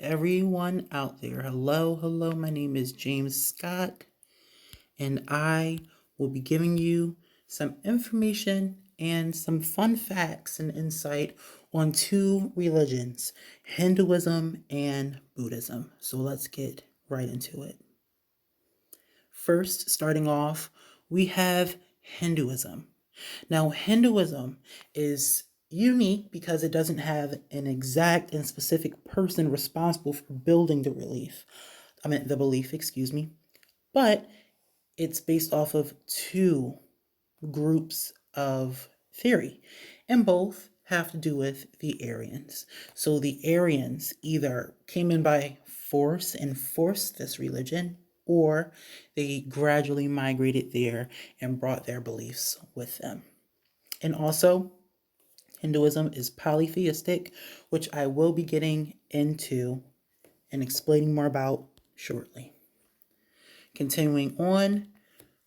everyone out there. Hello, hello. My name is James Scott, and I will be giving you some information and some fun facts and insight on two religions, Hinduism and Buddhism. So let's get right into it. First, starting off, we have Hinduism. Now, Hinduism is unique because it doesn't have an exact and specific person responsible for building the belief, excuse me, but it's based off of two groups of theory, and both have to do with the Aryans. So the Aryans either came in by force and forced this religion, or they gradually migrated there and brought their beliefs with them. And also, Hinduism is polytheistic, which I will be getting into and explaining more about shortly. Continuing on,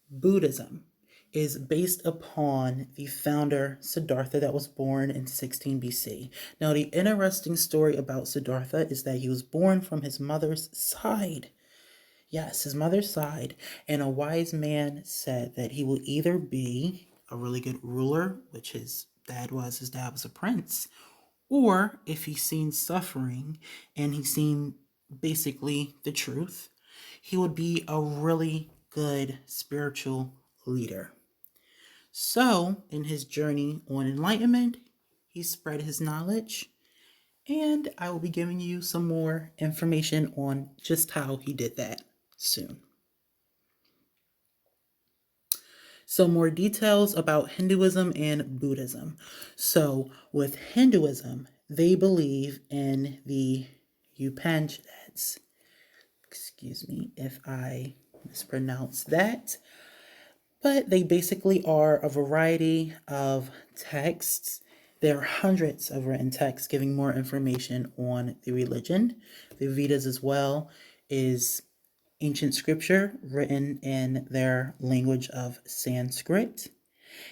Buddhism is based upon the founder Siddhartha that was born in 16 BC. Now, the interesting story about Siddhartha is that he was born from his mother's side. Yes, his mother's side, and a wise man said that he will either be a really good ruler, which his dad was a prince, or if he's seen suffering and he's seen basically the truth, he would be a really good spiritual leader. So, in his journey on enlightenment, he spread his knowledge, and I will be giving you some more information on just how he did that soon. So, more details about Hinduism and Buddhism. So, with Hinduism, they believe in the Upanishads. Excuse me if I mispronounce that. But they basically are a variety of texts. There are hundreds of written texts giving more information on the religion. The Vedas as well is ancient scripture written in their language of Sanskrit.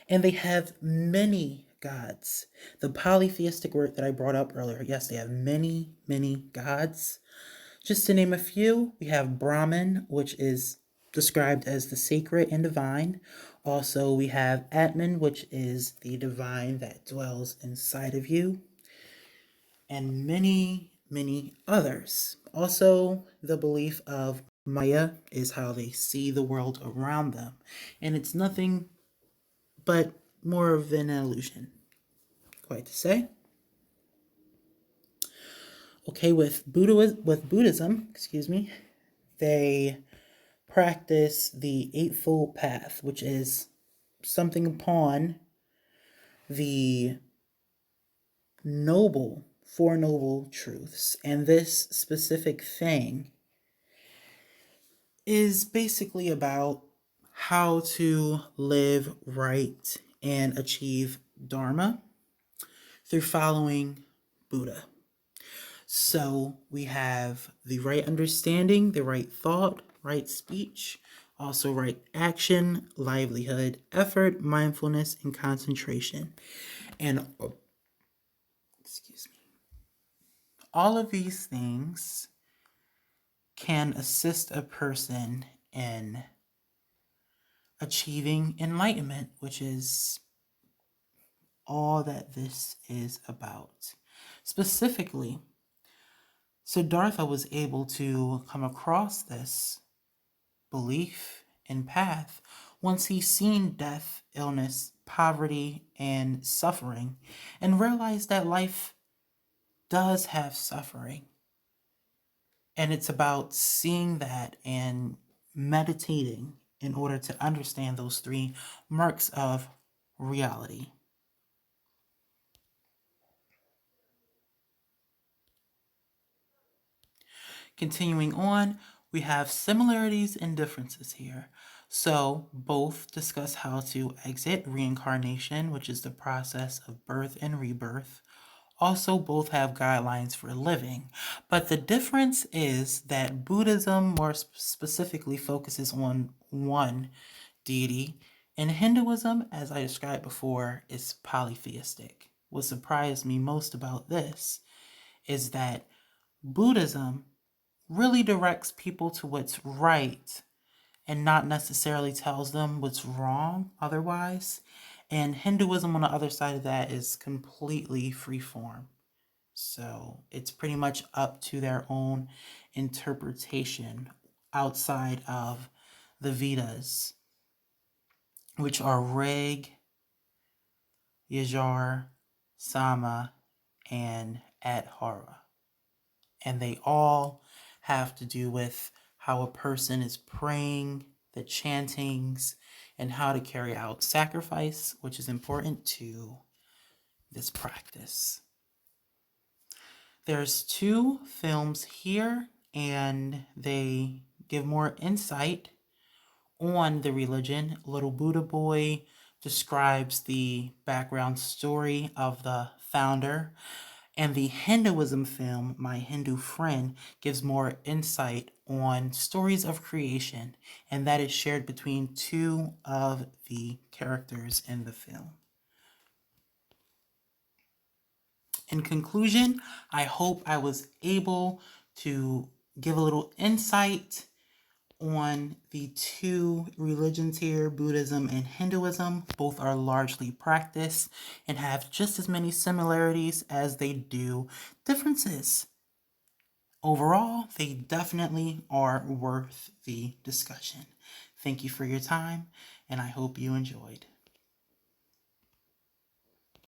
And they have many gods. The polytheistic word that I brought up earlier, yes, they have many, many gods. Just to name a few, we have Brahman, which is described as the sacred and divine. Also, we have Atman, which is the divine that dwells inside of you, and many, many others. Also, the belief of Maya is how they see the world around them, and it's nothing but more of an illusion. Quite to say. Okay, with Buddhism, they practice the Eightfold Path, which is something upon the Four Noble Truths. And this specific thing is basically about how to live right and achieve Dharma through following Buddha. So we have the right understanding, the right thought, right speech, also right action, livelihood, effort, mindfulness, and concentration. And all of these things can assist a person in achieving enlightenment, which is all that this is about. Specifically, Siddhartha was able to come across this belief and path once he's seen death, illness, poverty, and suffering, and realized that life does have suffering. And it's about seeing that and meditating in order to understand those three marks of reality. Continuing on, we have similarities and differences here. So both discuss how to exit reincarnation, which is the process of birth and rebirth. Also, both have guidelines for living. But the difference is that Buddhism more specifically focuses on one deity, and Hinduism, as I described before, is polytheistic. What surprised me most about this is that Buddhism really directs people to what's right and not necessarily tells them what's wrong otherwise. And Hinduism, on the other side of that, is completely freeform. So it's pretty much up to their own interpretation outside of the Vedas, which are Rig, Yajur, Sama, and Adhara. And they all have to do with how a person is praying, the chantings, and how to carry out sacrifice, which is important to this practice. There's 2 films here, and they give more insight on the religion. Little Buddha Boy describes the background story of the founder, and the Hinduism film, My Hindu Friend, gives more insight on stories of creation, and that is shared between 2 of the characters in the film. In conclusion, I hope I was able to give a little insight on the 2 religions here, Buddhism and Hinduism. Both are largely practiced and have just as many similarities as they do differences. Overall, they definitely are worth the discussion. Thank you for your time, and I hope you enjoyed.